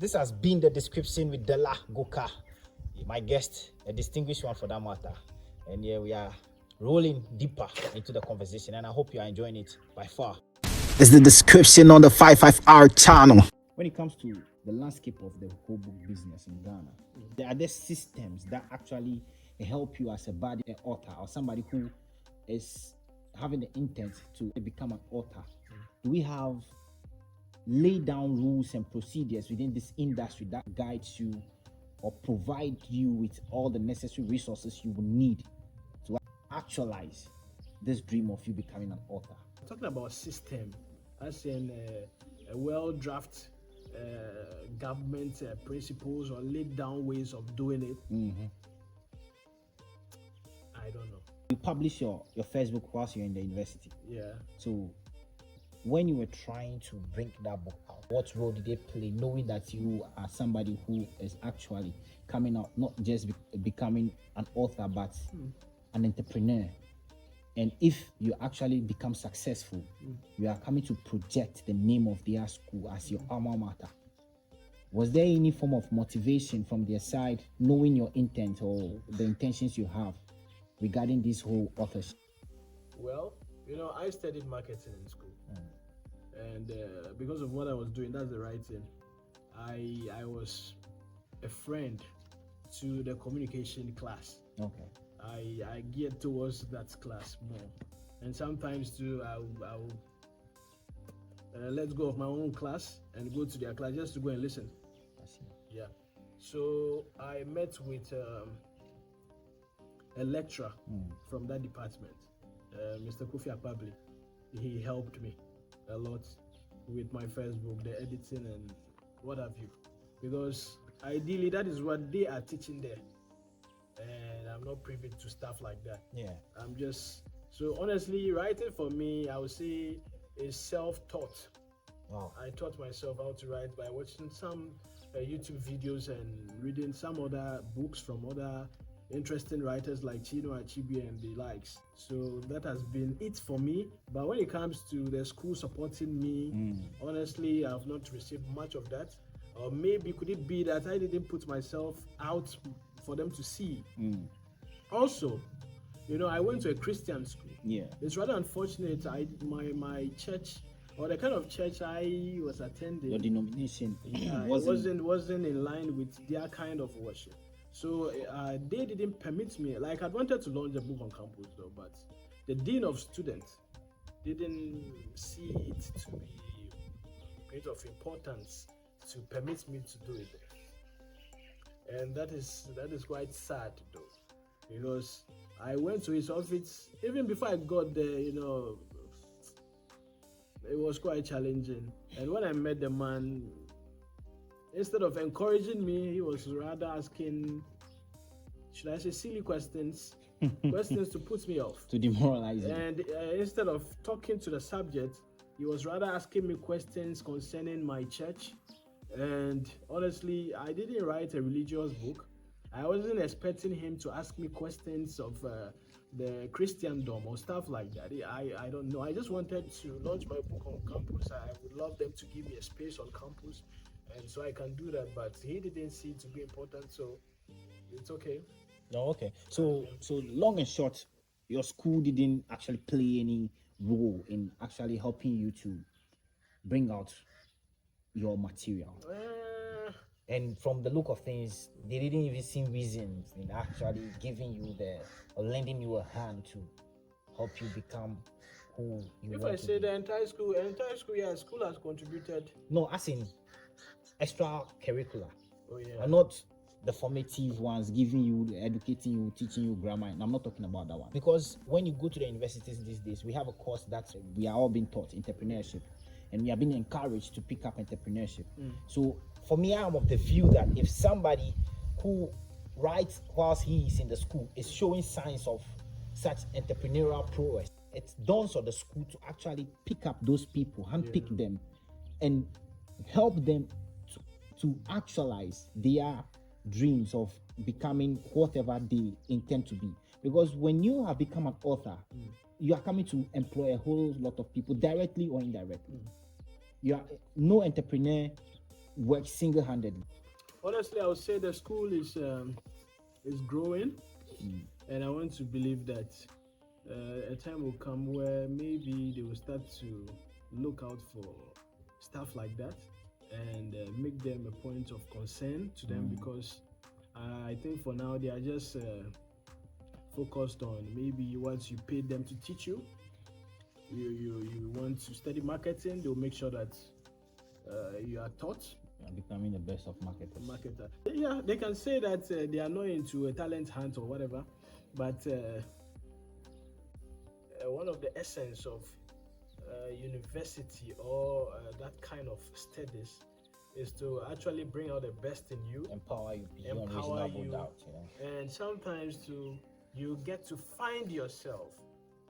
This has been the description with Dela Goka, my guest, a distinguished one for that matter. And here we are rolling deeper into the conversation, and I hope you are enjoying it by far. It's the description on the 55R channel. When it comes to the landscape of the whole book business in Ghana, there are systems that actually help you as a body, an author, or somebody who is having the intent to become an author. Do we have laid down rules and procedures within this industry that guides you or provide you with all the necessary resources you will need to actualize this dream of you becoming an author? Talking about system, as in a well-drafted government principles or laid down ways of doing it. I don't know. You publish your first book whilst you're in the university. Yeah. So when you were trying to bring that book out, what role did they play, knowing that you are somebody who is actually coming out, not just becoming an author, but an entrepreneur? And if you actually become successful, you are coming to project the name of their school as your alma mater. Was there any form of motivation from their side, knowing your intent or the intentions you have regarding this whole authorship? Well, I studied marketing in school. And because of what I was doing, that's the right thing. I was a friend to the communication class. Okay. I geared towards that class more, and sometimes too I'll let go of my own class and go to their class just to go and listen. I see. Yeah. So I met with a lecturer from that department, Mr. Kofi Akpabli. He helped me a lot with my first book, the editing and what have you, because ideally that is what they are teaching there. And I'm not privy to stuff like that. Yeah. I'm just, so honestly, writing for me, I would say is self-taught. Wow. I taught myself how to write by watching some YouTube videos and reading some other books from other interesting writers like Chino Achebe and the likes. So that has been it for me. But when it comes to the school supporting me, honestly, I've not received much of that. Or maybe could it be that I didn't put myself out for them to see. Also, I went to a Christian school. Yeah. It's rather unfortunate. My church, or the kind of church I was attending, Your denomination wasn't in line with their kind of worship. So they didn't permit me. Like, I wanted to launch a book on campus though, but the dean of students didn't see it to be great of importance to permit me to do it there. And that is quite sad though, because I went to his office even before I got there. It was quite challenging. And when I met the man, instead of encouraging me, he was rather asking, should I say, silly questions, questions to put me off, to demoralize you. And instead of talking to the subject, he was rather asking me questions concerning my church. And honestly, I didn't write a religious book. I wasn't expecting him to ask me questions of the Christendom or stuff like that. I don't know. I just wanted to launch my book on campus. I would love them to give me a space on campus, and so I can do that. But he didn't see it to be important, so it's okay. No, okay. So long and short, your school didn't actually play any role in actually helping you to bring out your material. And from the look of things, they didn't even see reasons in actually giving you or lending you a hand to help you become who you if want I to say be. the entire school, yeah, school has contributed. No, as in extracurricular. Oh yeah. And not the formative ones, giving you, educating you, teaching you grammar. And I'm not talking about that one. Because when you go to the universities these days, we have a course that we are all being taught, entrepreneurship. And we are being encouraged to pick up entrepreneurship. So for me, I'm of the view that if somebody who writes whilst he is in the school is showing signs of such entrepreneurial prowess, it dawns on the school to actually pick up those people, handpick them, and help them to actualize their dreams of becoming whatever they intend to be. Because when you have become an author, you are coming to employ a whole lot of people, directly or indirectly. You are no entrepreneur work single-handedly? Honestly, I would say the school is growing, and I want to believe that a time will come where maybe they will start to look out for stuff like that and make them a point of concern to them, because I think for now they are just focused on maybe once you pay them to teach you, you want to study marketing, they'll make sure that you are taught. Becoming the best of marketers. Marketer. Yeah, they can say that they are not into a talent hunt or whatever, but one of the essence of university or that kind of studies is to actually bring out the best in you, Empower you beyond empower reasonable you, doubt. and sometimes you get to find yourself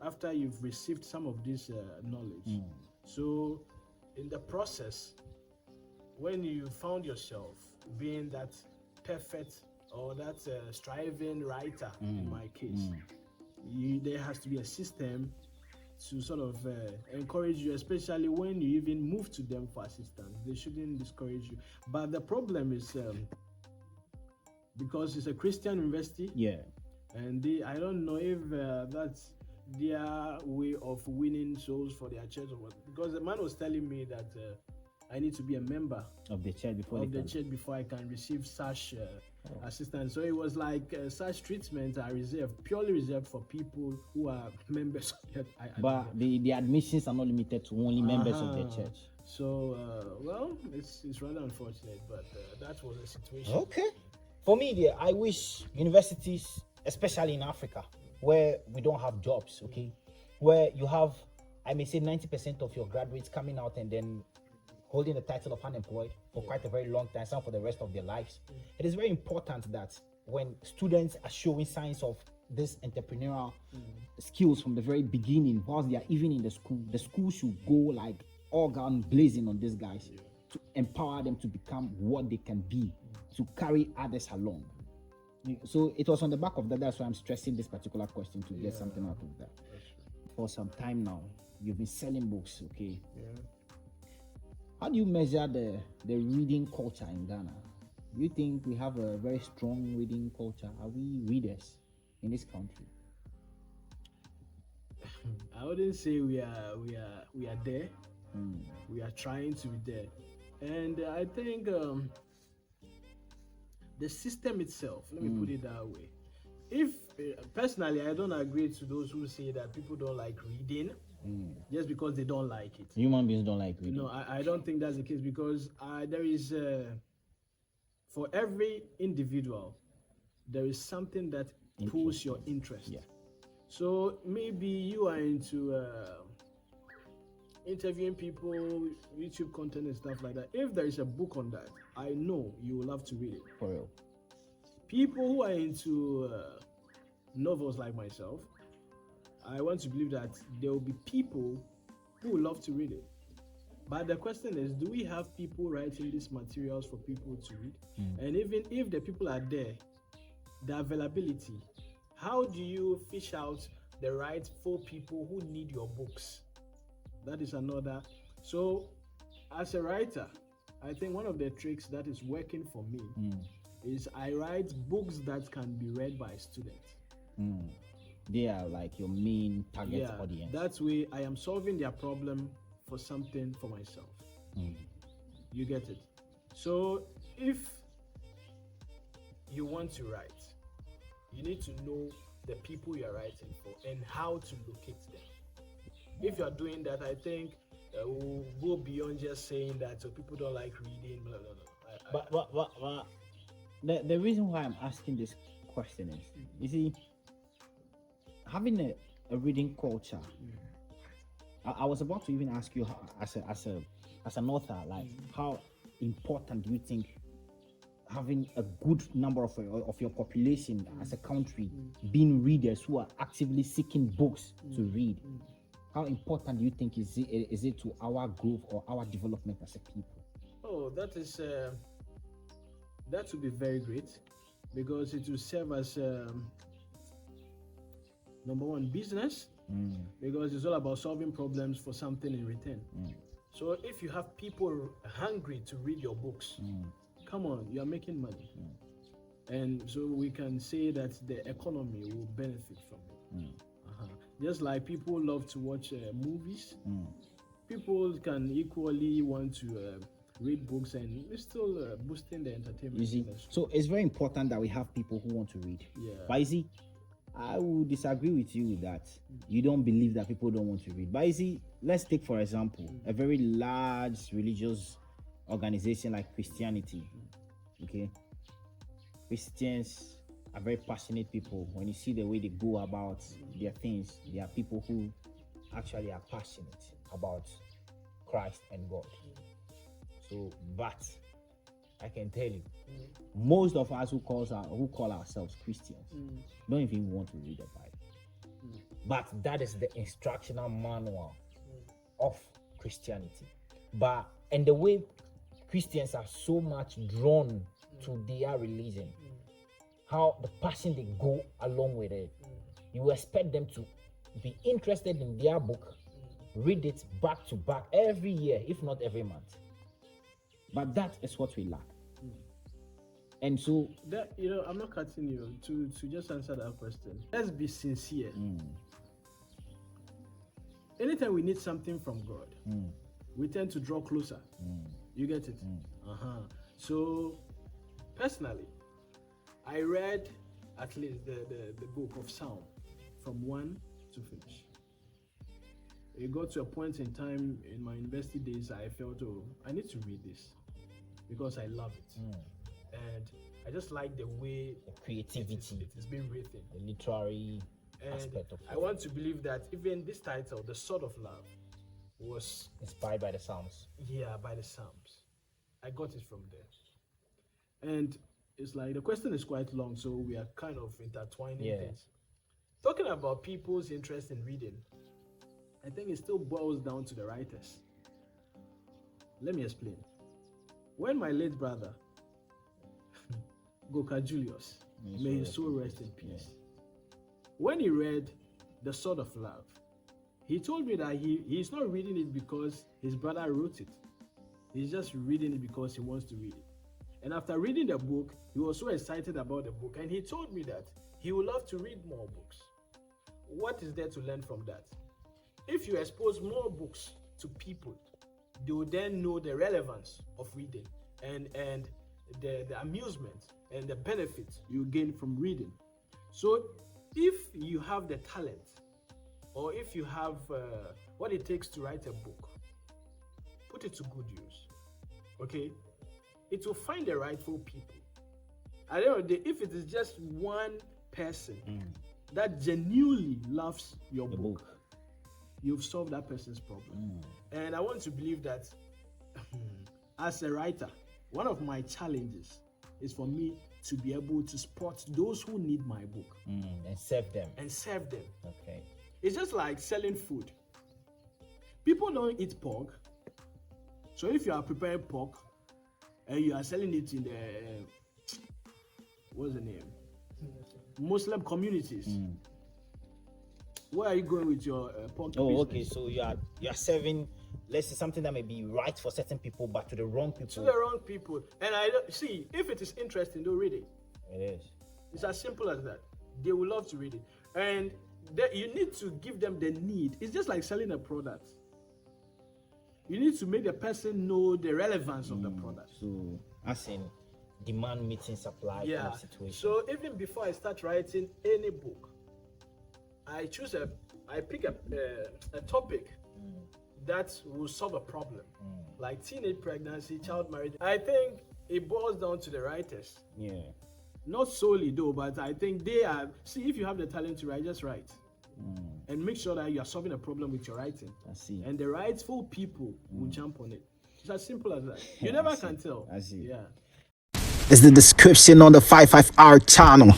after you've received some of this knowledge. So in the process, when you found yourself being that perfect or that striving writer, in my case, there has to be a system to sort of encourage you, especially when you even move to them for assistance. They shouldn't discourage you. But the problem is because it's a Christian university, and I don't know if that's their way of winning souls for their church or what. Because the man was telling me that I need to be a member of the church before I can receive such assistance. So it was like such treatments are purely reserved for people who are members of the church. But the admissions are not limited to only members of the church. So, well, it's rather unfortunate, but that was the situation. Okay. For me, dear, I wish universities, especially in Africa, where we don't have jobs, okay, where you have, I may say 90% of your graduates coming out and then holding the title of unemployed for quite a very long time, some for the rest of their lives. It is very important that when students are showing signs of this entrepreneurial skills from the very beginning, whilst they are even in the school should go like all gun blazing on these guys to empower them to become what they can be, to carry others along. So it was on the back of that, that's why I'm stressing this particular question to get something out of that. For some time now, you've been selling books, okay? How do you measure the reading culture in Ghana? Do you think we have a very strong reading culture? Are we readers in this country? I wouldn't say we are there. We are trying to be there, and I think the system itself. Let me put it that way. If personally, I don't agree to those who say that people don't like reading. Just because they don't like it. Human beings don't like reading. No, I don't think that's the case, because there is, for every individual, there is something that pulls your interest. So maybe you are into interviewing people, YouTube content and stuff like that. If there is a book on that, I know you will love to read it. For real. People who are into novels like myself, I want to believe that there will be people who love to read it. But the question is, do we have people writing these materials for people to read? And even if the people are there, the availability, how do you fish out the right 4 people who need your books? That is another. So as a writer, I think one of the tricks that is working for me is I write books that can be read by students. They are like your main target audience. That way I am solving their problem for something for myself. You get it? So if you want to write, you need to know the people you are writing for and how to locate them. If you are doing that, I think we'll go beyond just saying that so people don't like reading, blah, blah, blah. But the reason why I'm asking this question is, you see, having a reading culture. I was about to even ask you how, as an author, like how important do you think having a good number of your population as a country being readers who are actively seeking books to read? How important do you think is it to our growth or our development as a people? Oh, that would be very great, because it will serve as number one, business, because it's all about solving problems for something in return. So if you have people hungry to read your books, come on, you are making money. And so we can say that the economy will benefit from it. Just like people love to watch movies, people can equally want to read books, and it's still boosting the entertainment You see, industry. so it's very important that we have people who want to read. Yeah. But you see, I will disagree with you with that. You don't believe that people don't want to read. But you see, let's take for example a very large religious organization like Christianity. Okay, Christians are very passionate people. When you see the way they go about their things, they are people who actually are passionate about Christ and God. So, but I can tell you, most of us who call ourselves Christians don't even want to read the Bible. But that is the instructional manual of Christianity. And the way Christians are so much drawn to their religion, how the passion they go along with it, you expect them to be interested in their book, read it back to back every year, if not every month. But that is what we lack. And so that, I'm not cutting you to just answer that question. Let's be sincere. Anytime we need something from God, we tend to draw closer. You get it? So personally, I read at least the book of Psalm from 1 to finish. It got to a point in time in my university days I felt, I need to read this because I love it. And I just like the way the creativity, it is being written, the literary and aspect of it. I want to believe that even this title, The Sword of Love, was Inspired by the Psalms. Yeah, by the Psalms. I got it from there. And it's like the question is quite long, so we are kind of intertwining things. Talking about people's interest in reading, I think it still boils down to the writers. Let me explain. When my late brother, Goka Julius, may his soul rest in peace, when he read The Sword of Love, he told me that he's not reading it because his brother wrote it. He's just reading it because he wants to read it. And after reading the book, he was so excited about the book, and he told me that he would love to read more books. What is there to learn from that? If you expose more books to people, they will then know the relevance of reading and the amusement and the benefit you gain from reading. So if you have the talent, or if you have what it takes to write a book, put it to good use. Okay? It will find the rightful people. At the end of the day, if it is just one person that genuinely loves your book, you've solved that person's problem. And I want to believe that as a writer, one of my challenges is for me to be able to spot those who need my book and serve them. Okay. It's just like selling food. People don't eat pork. So if you are preparing pork and you are selling it in the what's the name? Muslim communities. Where are you going with your pork business? Okay. So you are serving, let's say, something that may be right for certain people, but to the wrong people. To the wrong people. And I don't see if it is interesting, they'll read it. It is. It's as simple as that. They will love to read it, and you need to give them the need. It's just like selling a product. You need to make the person know the relevance of the product. So, as in demand meeting supply kind of situation. So even before I start writing any book, I pick a topic that will solve a problem, like teenage pregnancy, child marriage. I think it boils down to the writers. Yeah. Not solely though, but I think they are. See, if you have the talent to write, just write. And make sure that you are solving a problem with your writing. I see. And the rightful people will jump on it. It's as simple as that. You never can tell. I see. It's the description on the 55R channel.